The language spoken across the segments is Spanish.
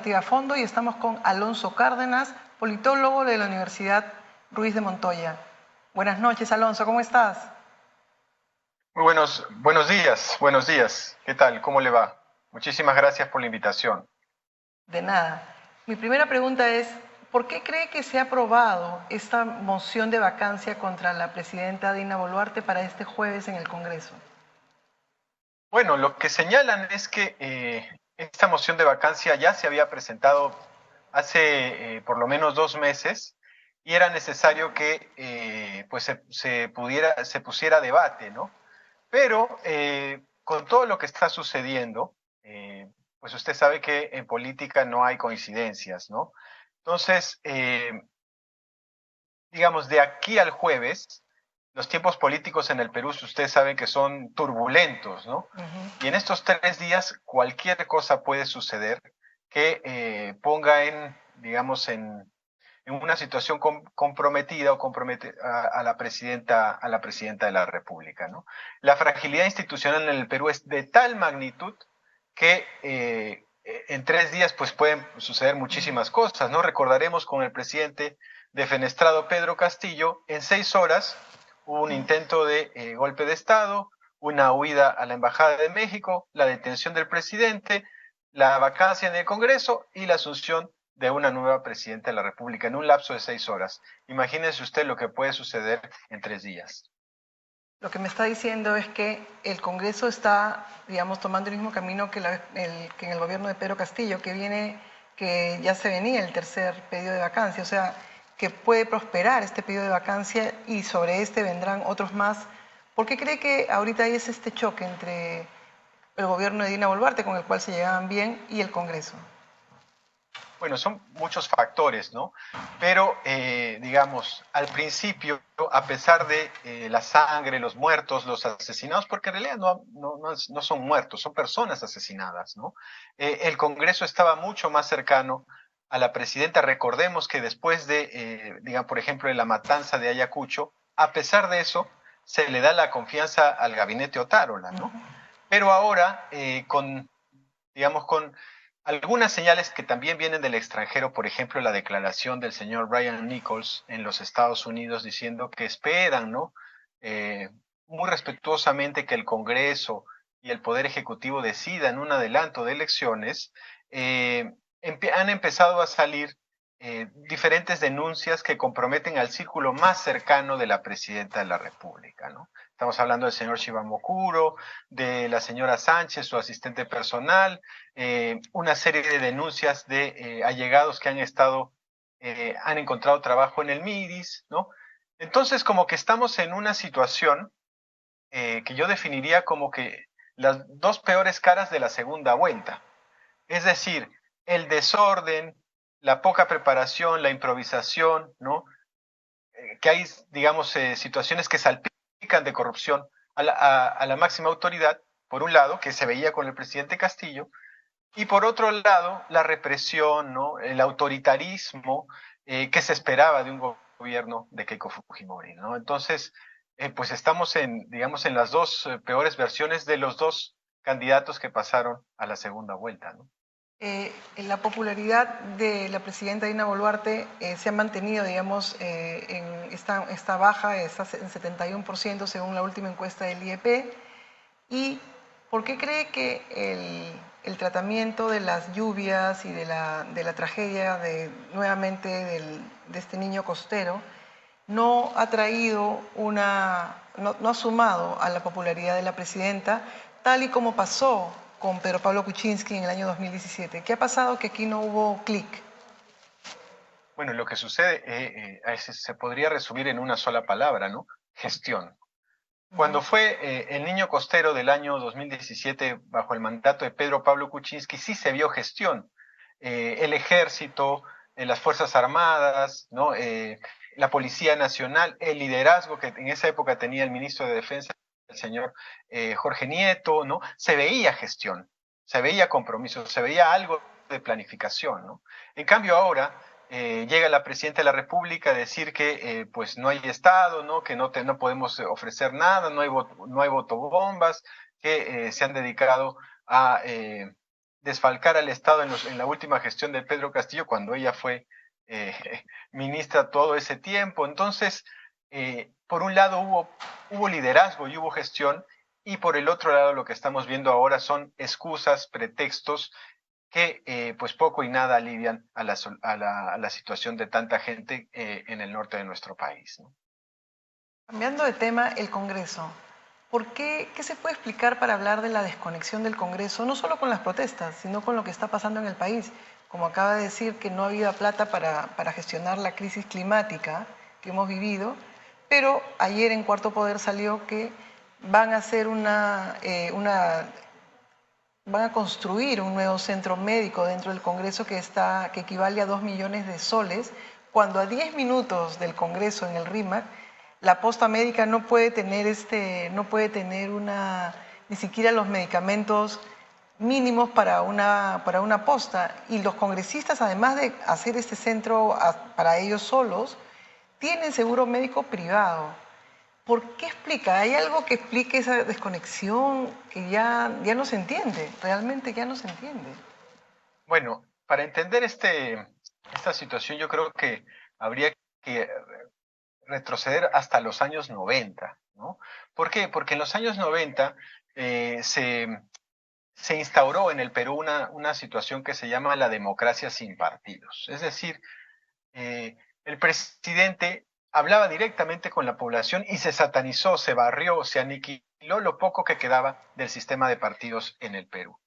Alternativa a Fondo y estamos con Alonso Cárdenas, politólogo de la Universidad Ruiz de Montoya. Buenas noches, Alonso, ¿cómo estás? Muy buenos días. ¿Qué tal? ¿Cómo le va? Muchísimas gracias por la invitación. De nada. Mi primera pregunta es, ¿por qué cree que se ha aprobado esta moción de vacancia contra la presidenta Dina Boluarte para este jueves en el Congreso? Bueno, lo que señalan es que esta moción de vacancia ya se había presentado hace por lo menos 2 meses y era necesario que pues se pusiera a debate, ¿no? Pero con todo lo que está sucediendo, pues usted sabe que en política no hay coincidencias, ¿no? Entonces, digamos, de aquí al jueves, los tiempos políticos en el Perú, usted sabe que son turbulentos, ¿no? Y en estos 3 días cualquier cosa puede suceder que ponga digamos, en una situación comprometida o a a la presidenta de la República, ¿no? La fragilidad institucional en el Perú es de tal magnitud que en 3 días pues pueden suceder muchísimas cosas, ¿no? Recordaremos con el presidente defenestrado Pedro Castillo, en 6 horas hubo un intento de golpe de Estado, una huida a la Embajada de México, la detención del presidente, la vacancia en el Congreso y la asunción de una nueva presidenta de la República en un lapso de 6 horas. Imagínese usted lo que puede suceder en 3 días. Lo que me está diciendo es que el Congreso está, digamos, tomando el mismo camino que, que en el gobierno de Pedro Castillo, que ya se venía el tercer pedido de vacancia, o sea, que puede prosperar este pedido de vacancia y sobre este vendrán otros más. ¿Por qué cree que ahorita hay este choque entre el gobierno de Dina Boluarte, con el cual se llevaban bien, y el Congreso? Bueno, son muchos factores, ¿no? Pero, digamos, al principio, a pesar de la sangre, los muertos, los asesinados, porque en realidad no son muertos, son personas asesinadas, ¿no? El Congreso estaba mucho más cercano a la presidenta. Recordemos que después de, digamos, por ejemplo, de la matanza de Ayacucho, a pesar de eso, se le da la confianza al gabinete Otárola, ¿no? Pero ahora, digamos, con algunas señales que también vienen del extranjero, por ejemplo, la declaración del señor Brian Nichols en los Estados Unidos diciendo que esperan, ¿no? Eh, Muy respetuosamente que el Congreso y el Poder Ejecutivo decidan un adelanto de elecciones, han empezado a salir diferentes denuncias que comprometen al círculo más cercano de la presidenta de la República, ¿no? Estamos hablando del señor Shibamokuro, de la señora Sánchez, su asistente personal, una serie de denuncias de allegados que han encontrado trabajo en el MIDIS, ¿no? Entonces, como que estamos en una situación que yo definiría como que las dos peores caras de la segunda vuelta. Es decir, el desorden, la poca preparación, la improvisación, ¿no? Que hay, digamos, situaciones que salpican de corrupción a la máxima autoridad, por un lado, que se veía con el presidente Castillo, y por otro lado, la represión, ¿no? El autoritarismo que se esperaba de un gobierno de Keiko Fujimori, ¿no? Entonces, pues estamos digamos, en las dos peores versiones de los dos candidatos que pasaron a la segunda vuelta, ¿no? La popularidad de la presidenta Dina Boluarte se ha mantenido, digamos, en esta baja, está en 71% según la última encuesta del IEP. ¿Y por qué cree que el tratamiento de las lluvias y de la tragedia nuevamente de este niño costero no ha traído no ha sumado a la popularidad de la presidenta, tal y como pasó con Pedro Pablo Kuczynski en el año 2017? ¿Qué ha pasado que aquí no hubo clic? Bueno, lo que sucede se podría resumir en una sola palabra, ¿no? Gestión. Cuando fue el niño costero del año 2017 bajo el mandato de Pedro Pablo Kuczynski, sí se vio gestión. El ejército, las Fuerzas Armadas, ¿no? La Policía Nacional, el liderazgo que en esa época tenía el ministro de Defensa, el señor Jorge Nieto, ¿no? Se veía gestión, se veía compromiso, se veía algo de planificación, ¿no? En cambio ahora llega la presidenta de la República a decir que pues no hay Estado, ¿no? Que no podemos ofrecer nada, no hay votobombas, que se han dedicado a desfalcar al Estado en la última gestión de Pedro Castillo, cuando ella fue eh, ministra todo ese tiempo. Entonces, por un lado hubo liderazgo y hubo gestión, y por el otro lado lo que estamos viendo ahora son excusas, pretextos que pues poco y nada alivian a la situación de tanta gente en el norte de nuestro país, ¿no? Cambiando de tema, el Congreso. ¿Qué se puede explicar para hablar de la desconexión del Congreso, no solo con las protestas, sino con lo que está pasando en el país? Como acaba de decir, que no había plata para gestionar la crisis climática que hemos vivido, pero ayer en Cuarto Poder salió que van a hacer van a construir un nuevo centro médico dentro del Congreso que equivale a 2 millones de soles, cuando a 10 minutos del Congreso en el RIMAC, la posta médica no puede tener ni siquiera los medicamentos mínimos para una posta. Y los congresistas, además de hacer este centro para ellos solos, tienen seguro médico privado. ¿Por qué explica? ¿Hay algo que explique esa desconexión que ya no se entiende? Realmente ya no se entiende. Bueno, para entender esta situación yo creo que habría que retroceder hasta los años 90, ¿no? ¿Por qué? Porque en los años 90 se instauró en el Perú una situación que se llama la democracia sin partidos. Es decir, el presidente hablaba directamente con la población y se satanizó, se barrió, se aniquiló lo poco que quedaba del sistema de partidos en el Perú.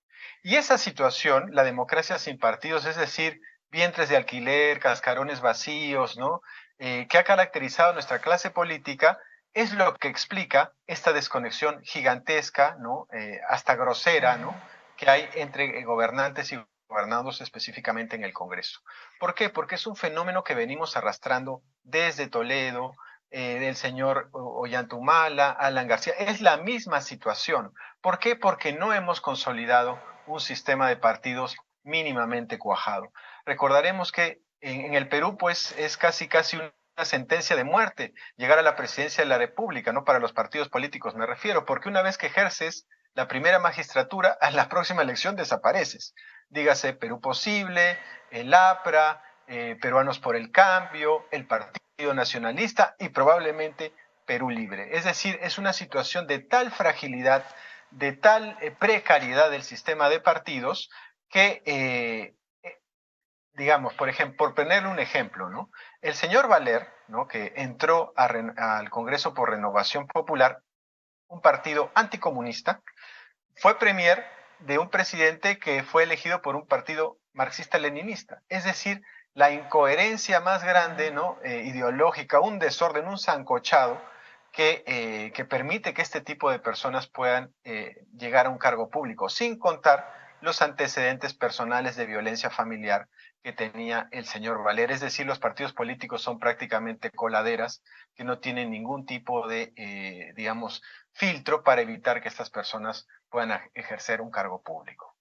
Y esa situación, la democracia sin partidos, es decir, vientres de alquiler, cascarones vacíos, ¿no? Que ha caracterizado a nuestra clase política, es lo que explica esta desconexión gigantesca, ¿no? Hasta grosera, ¿no? Que hay entre gobernantes y gobernados específicamente en el Congreso. ¿Por qué? Porque es un fenómeno que venimos arrastrando desde Toledo, del señor Ollantumala, Alan García. Es la misma situación. ¿Por qué? Porque no hemos consolidado un sistema de partidos mínimamente cuajado. Recordaremos que en el Perú, pues, es casi una sentencia de muerte llegar a la presidencia de la República, no para los partidos políticos me refiero, porque una vez que ejerces la primera magistratura, a la próxima elección desapareces. Dígase Perú Posible, el APRA, Peruanos por el Cambio, el Partido Nacionalista y probablemente Perú Libre. Es decir, es una situación de tal fragilidad, de tal precariedad del sistema de partidos que, digamos, por ejemplo, por ponerle un ejemplo, ¿no? El señor Valer, ¿no? Que entró al Congreso por Renovación Popular, un partido anticomunista, fue premier de un presidente que fue elegido por un partido marxista-leninista. Es decir, la incoherencia más grande, ¿no? Ideológica, un desorden, un sancochado que permite que este tipo de personas puedan llegar a un cargo público, sin contar los antecedentes personales de violencia familiar que tenía el señor Valer. Es decir, los partidos políticos son prácticamente coladeras que no tienen ningún tipo de, digamos, filtro para evitar que estas personas puedan ejercer un cargo público.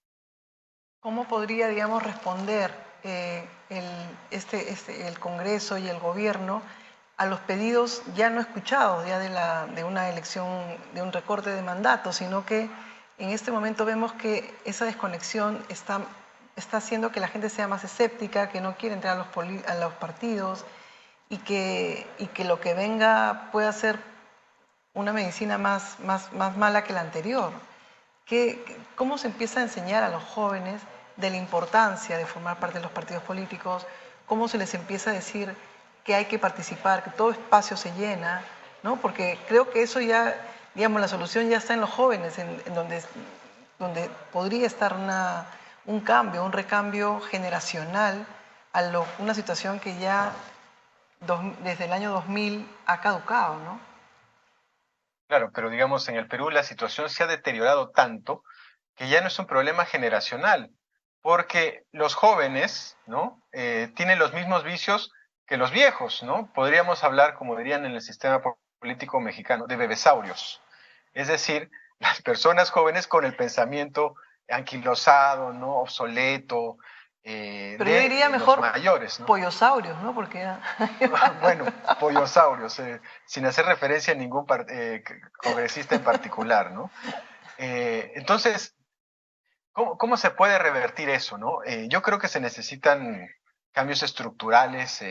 ¿Cómo podría, digamos, responder el Congreso y el gobierno a los pedidos ya no escuchados ya de una elección, de un recorte de mandato, sino que en este momento vemos que esa desconexión está haciendo que la gente sea más escéptica, que no quiere entrar a los partidos y que lo que venga pueda ser una medicina más mala que la anterior? ¿Cómo se empieza a enseñar a los jóvenes de la importancia de formar parte de los partidos políticos? ¿Cómo se les empieza a decir que hay que participar, que todo espacio se llena? ¿No? Porque creo que eso ya, digamos, la solución ya está en los jóvenes, en donde podría estar un cambio, un recambio generacional a una situación que ya desde el año 2000 ha caducado, ¿no? Claro, pero digamos, en el Perú la situación se ha deteriorado tanto que ya no es un problema generacional, porque los jóvenes, ¿no? Tienen los mismos vicios que los viejos, ¿no? Podríamos hablar, como dirían en el sistema político mexicano, de bebesaurios. Es decir, las personas jóvenes con el pensamiento anquilosado, ¿no? Obsoleto, Pero yo diría los mejor mayores, ¿no? pollosaurios, ¿no? Porque Bueno, pollosaurios, sin hacer referencia a ningún congresista en particular, ¿no? Entonces, ¿Cómo se puede revertir eso, no? Yo creo que se necesitan cambios estructurales,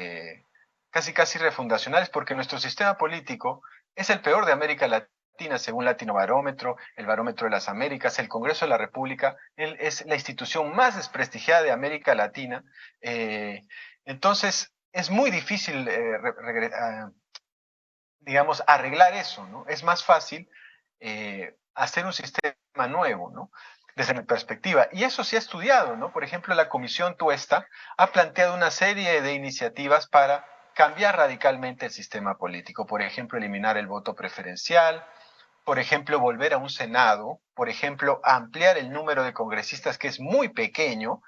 casi refundacionales, porque nuestro sistema político es el peor de América Latina, según Latinobarómetro, el Barómetro de las Américas, el Congreso de la República, él es la institución más desprestigiada de América Latina. Eh, entonces, es muy difícil, digamos, arreglar eso, ¿no? Es más fácil hacer un sistema nuevo, ¿no? Desde mi perspectiva. Y eso se ha estudiado, ¿no? Por ejemplo, la Comisión Tuesta ha planteado una serie de iniciativas para cambiar radicalmente el sistema político. Por ejemplo, eliminar el voto preferencial, por ejemplo, volver a un Senado, por ejemplo, ampliar el número de congresistas, que es muy pequeño,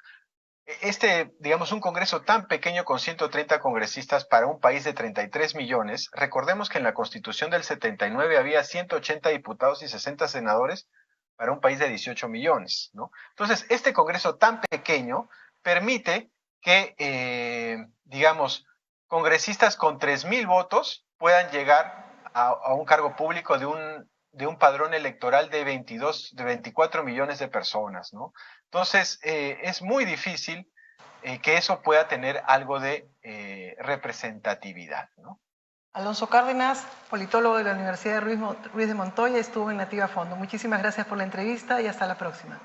digamos, un congreso tan pequeño con 130 congresistas para un país de 33 millones, recordemos que en la Constitución del 79 había 180 diputados y 60 senadores para un país de 18 millones, ¿no? Entonces, este congreso tan pequeño permite que, digamos, congresistas con 3,000 votos puedan llegar a un cargo público de un padrón electoral de 24 millones de personas, ¿no? Entonces, es muy difícil que eso pueda tener algo de representatividad, ¿no? Alonso Cárdenas, politólogo de la Universidad de Ruiz de Montoya, estuvo en Nativa Fondo. Muchísimas gracias por la entrevista y hasta la próxima.